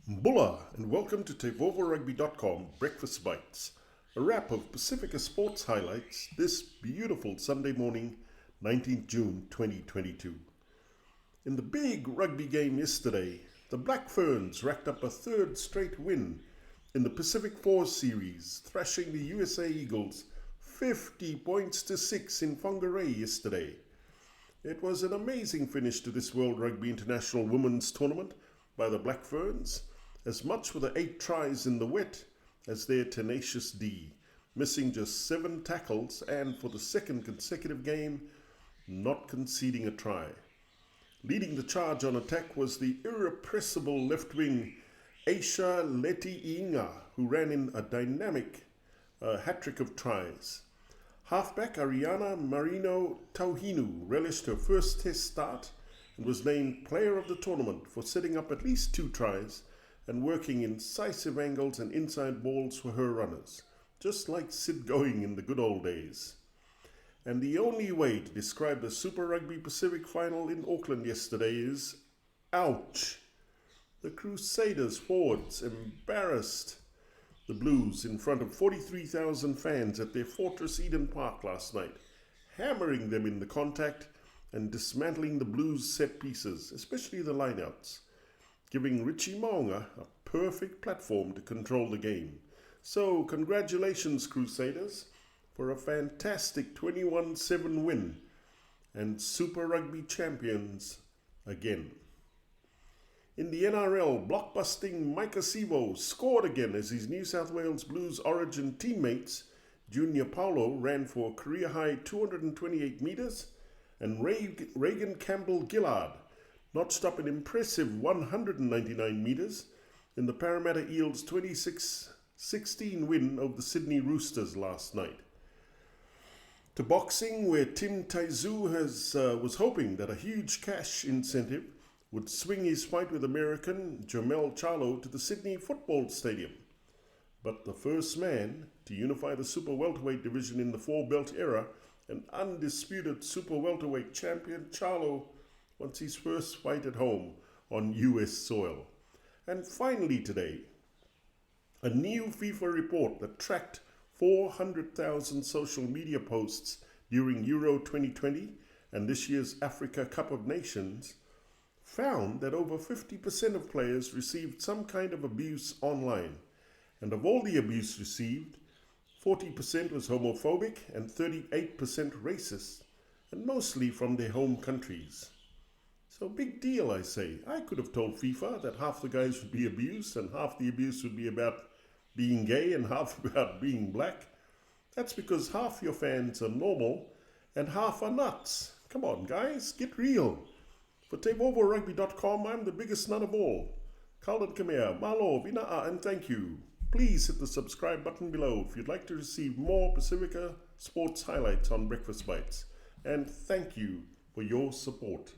Bula, and welcome to TEIVOVODigital Breakafast Bites, a wrap of Pasifika sports highlights this beautiful Sunday morning, 19th June 2022. In the big rugby game yesterday, the Black Ferns racked up a third straight win in the Pacific Four Series, thrashing the USA Eagles 50 points to 6 in Whangarei yesterday. It was an amazing finish to this World Rugby International Women's tournament by the Black Ferns, as much for the 8 tries in the wet as their tenacious D, missing just 7 tackles and for the second consecutive game, not conceding a try. Leading the charge on attack was the irrepressible left wing Ayesha Leti-I'iga, who ran in a dynamic hat-trick of tries. Halfback Arihiana Marino-Tauhinu relished her first test start and was named player of the tournament for setting up at least 2 tries and working incisive angles and inside balls for her runners, just like Sid going in the good old days. And the only way to describe the Super Rugby Pacific final in Auckland yesterday is ouch. The Crusaders forwards embarrassed the Blues in front of 43,000 fans at their Fortress Eden Park last night, hammering them in the contact and dismantling the Blues set pieces, especially the lineouts, giving Richie Maunga a perfect platform to control the game. So congratulations, Crusaders, for a fantastic 21-7 win and Super Rugby champions again. In the NRL, blockbusting Maika Sivo scored again as his New South Wales Blues origin teammates, Junior Paulo, ran for a career-high 228 metres, and Reagan Campbell-Gillard notched up an impressive 199 metres in the Parramatta Eels' 26-16 win over the Sydney Roosters last night. To boxing, where Tim Tszyu was hoping that a huge cash incentive would swing his fight with American Jermell Charlo to the Sydney Football Stadium. But the first man to unify the super welterweight division in the four-belt era, an undisputed super welterweight champion, Charlo wants his first fight at home on US soil. And finally today, a new FIFA report that tracked 400,000 social media posts during Euro 2020 and this year's Africa Cup of Nations found that over 50% of players received some kind of abuse online. And of all the abuse received, 40% was homophobic and 38% racist, and mostly from their home countries. So big deal, I say. I could have told FIFA that half the guys would be abused and half the abuse would be about being gay and half about being black. That's because half your fans are normal and half are nuts. Come on, guys, get real. For TEIVOVODigital, I'm the biggest nut of all. Kaldan Kamea, Malo, Vina'a, and thank you. Please hit the subscribe button below if you'd like to receive more Pasifika sports highlights on Breakfast Bites. And thank you for your support.